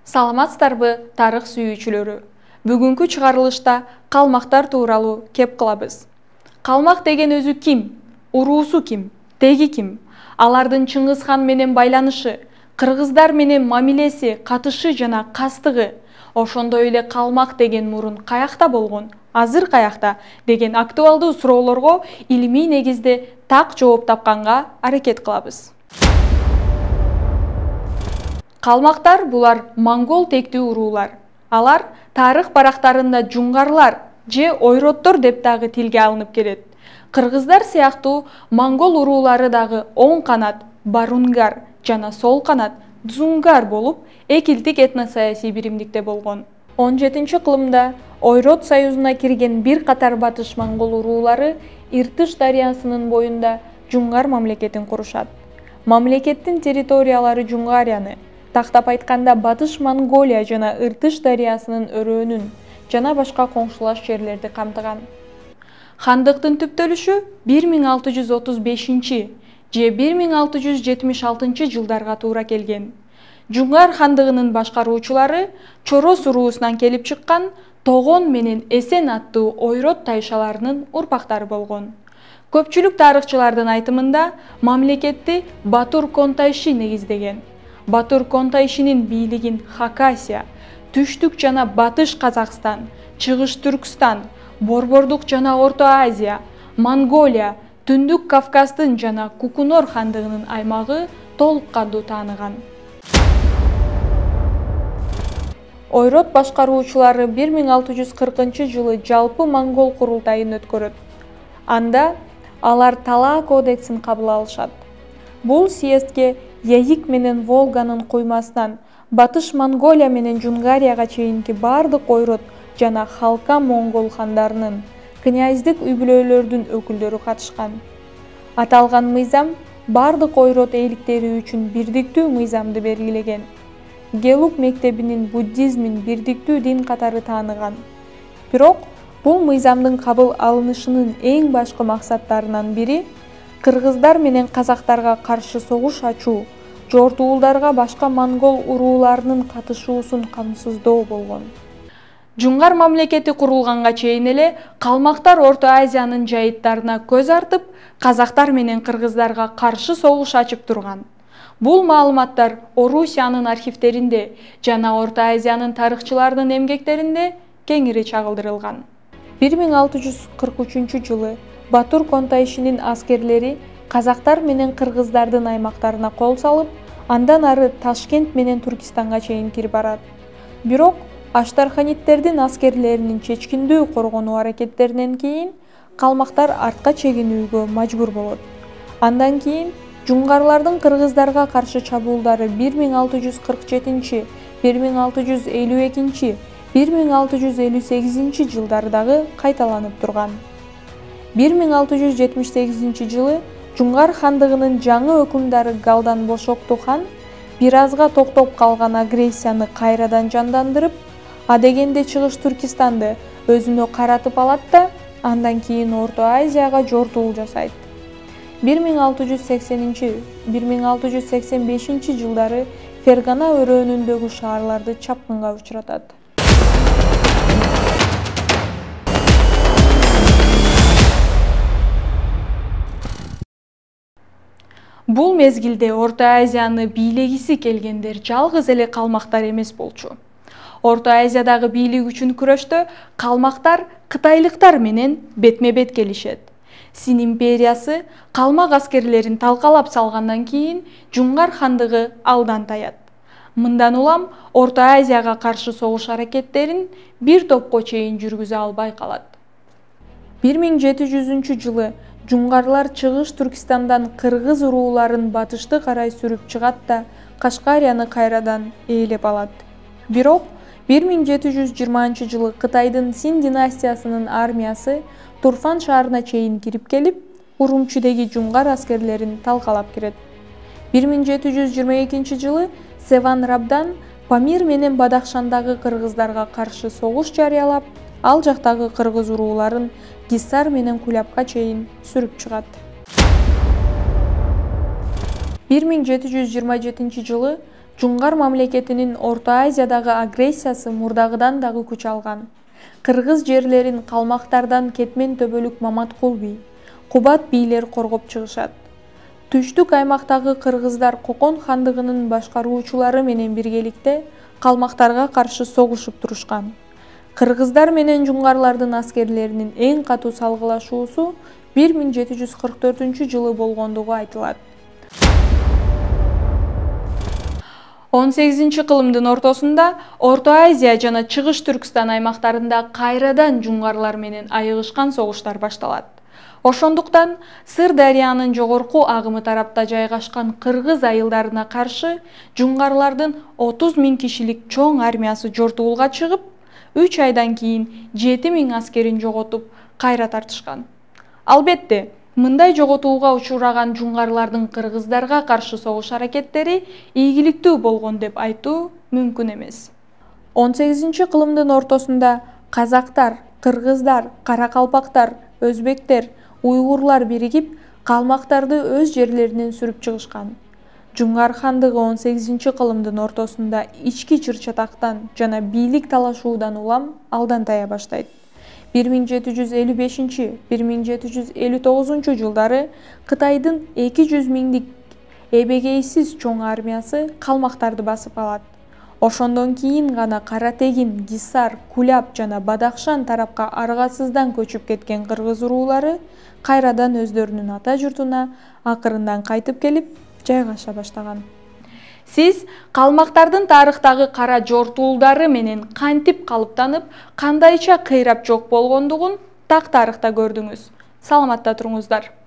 Саламатсыздарбы, тарых сүйүүчүлөрү. Бүгүнкү чыгарылышта калмактар тууралуу кеп кылабыз. Калмак деген өзү ким? Уруусу ким? Теги ким? Алардын Чыңгыз хан менен байланышы, кыргыздар менен мамилеси, катышы жана кастыгы, ошондой эле калмак деген мурун каякта болгон, азыр каякта деген актуалдуу суроолорго илимий негизде так жооп тапканга аракет кылабыз. Калмактар булар монгол тектүү уруулар. Алар тарых барактарында жуңгарлар же ойроттор деп дагы тилге алынып келет. Кыргыздар сыяктуу монгол уруулары дагы оң канат барунгар жана сол канат дзунгар болуп, экилдик этносаясий биримдикте болгон. 17-кылымда Ойрот союзуна кирген бир катар батыш монгол уруулары Иртыш дарыясынын боюнда жуңгар мамлекетин курушат. Мамлекеттин территориялары Жуңгарияны, тактап айтканда Батыш Монголия жана Иртыш дарыясынын өрөөнүн жана башка коңшулаш жерлерди камтыган. Хандыктын түптөлүшү 1635 же 1676 жылдарга туура келген. Жуңгар хандыгынын башкаруучулары Чорос уруусунан келип чыккан Тогон менен Эсен аттуу ойрот тайшаларынын урпактары болгон. Көпчүлүк тарыхчылардын айтымында мамлекетти Батур Контайши негиздеген. Батур Контайшинин бийлигин Хакасия, Түштүк жана Батыш Казакстан, Чыгыш Түркстан, Борбордук жана Орто Азия, Монголия, Түндүк Кавказдын жана Кукунор хандыгынын аймагы толук кандуу тааныган. Ойрот башкаруучулары 1640 жылы жалпы монгол курултайын өткөрөт. Анда алар Талаа кодексин кабыл алышат. Бул съездге Яик менен Волганын куймасынан Батыш Монголия менен Жунгарияга чейинки бардык ойрот жана халка монгол хандарынын, князьдик үй-бүлөлөрдүн өкүлдөрү катышкан. Аталган мыйзам бардык ойрот ээликтери үчүн бирдиктүү мыйзамды белгилеген. Гелук мектебинин буддизмин бирдиктүү дин катары тааныган. Бирок бул мыйзамдын кабыл алынышынын эң башкы максаттарынан бири кыргыздар менен казактарга каршы согуш ачуу, жортуулдарга башка монгол урууларынын катышуусун камсыздоо болгон. Жуңгар мамлекети курулганга чейин эле калмактар Орто Азиянын жайыттарына көз артып, казактар менен кыргыздарга каршы согуш ачып турган. Бул маалыматтар Орусиянын архивтеринде жана Орто Азиянын тарыхчыларынын эмгектеринде кеңири чагылдырылган. 1643 жылы Батур Контайшинин аскерлери казактар менен кыргыздардын аймактарына кол салып, андан ары Ташкент менен Түркистанга чейин кирип барат. Бирок Аштарханиттердин аскерлеринин чечкиндүү коргонуу аракеттеринен кийин калмактар артка чегинүүгө мажбур болот. Андан кийин жуңгарлардын кыргыздарга каршы чабуулдары 1647, 1652, 1658 жылдары дагы кайталанып турган. 1678 жылы Жуңгар хандыгынын жаңы өкүмдары Галдан Бошокту хан бир азга токтоп калган агрессияны кайрадан жандандырып, адегенде Чыгыш Түркистанды өзүнө каратып алат да, андан кийин Орто Азияга жортуул жасайт. 1680-1685 жылдары Фергана өрөөнүндөгү шаарларды чапкынга учуратат. Бул мезгилде Орто Азияны бийлегиси келгендер жалгыз эле калмактар эмес болчу. Орто Азиядагы бийлик үчүн күрөштө калмактар кытайлыктар менен бетме-бет келишет. Син империясы калмак аскерлерин талкалап салгандан кийин Жуңгар хандыгы алдан таят. Мындан улам Орто Азияга каршы согуш аракеттерин бир топко чейин жүргүзө албай калат. 1700 жылы жуңгарлар Чыгыш Түркистандан кыргыз урууларын батышты карай сүрүп чыгат да Кашкарияны кайрадан ээлеп алат. Бирок 1720 жылы Кытайдын Син династиясынын армиясы Турфан шаарына чейин кирип келип, Урумчидеги жуңгар аскерлерин талкалап кирет. 1722 жылы Севан Рабдан Памир менен Бадахшандагы кыргыздарга каршы согуш жарыялап, ал жактагы кыргыз урууларын Гиссар менен Кулябка чейин сүрүп чыгат. 1727 жылы Жуңгар мамлекетинин Орто Азиядагы агрессиясы мурдагыдан дагы күч алган. Кыргыз жерлерин калмактардан Кетмен Төбөлүк Маматкул би, Кубат бийлер коргоп чыгышат. Түштүк аймактагы кыргыздар Кокон хандыгынын башкаруучулары менен биргеликте калмактарга каршы согушуп турушкан. Кыргыздар менен жуңгарлардын аскерлеринин эң катуу салгылашуусу 1744 жылы болгондугу айтылат. 18-кылымдын ортосунда Орто Азия жана Чыгыш Түркстан аймактарында кайрадан жуңгарлар менен айыгышкан согуштар башталат. Ошондуктан Сыр дарыянын жогорку агымы тарапта жайгашкан кыргыз айылдарына каршы жуңгарлардын 30 000 кишилик чоң армиясы жортуулга чыгып, 3 айдан кийин 7 000 аскерин жоготуп, кайра тартышкан. Албетте, мындай жоготууга учураган жуңгарлардын кыргыздарга каршы согуш аракеттери ийгиликтүү болгон деп айтуу мүмкүн эмес. 18-кылымдын ортосунда казактар, кыргыздар, каракалпактар, өзбектер, уйгурлар биригип, калмактарды өз жерлеринен сүрүп чыгышкан. Жуңгар хандыгы 18-кылымдын ортосунда ички чыр-чатактан жана бийлик талашуудан улам алдан тая баштайт. 1755-1759 жылдары Кытайдын 200 000 эбегейсиз чоң армиясы калмактарды басып алат. Ошондон кийин гана Каратегин, Гисар, Куляб жана Бадахшан тарапка аргасыздан көчүп кеткен кыргыз уруулары кайрадан өздөрүнүн ата журтуна акырындан кайтып келип жайгаша баштаган. Сиз калмактардын тарыхтагы кара жортуулдары менен кантип калыптанып, кандайча кыйрап жок болгондугун так тарыхта көрдүңүз. Саламатта туруңуздар.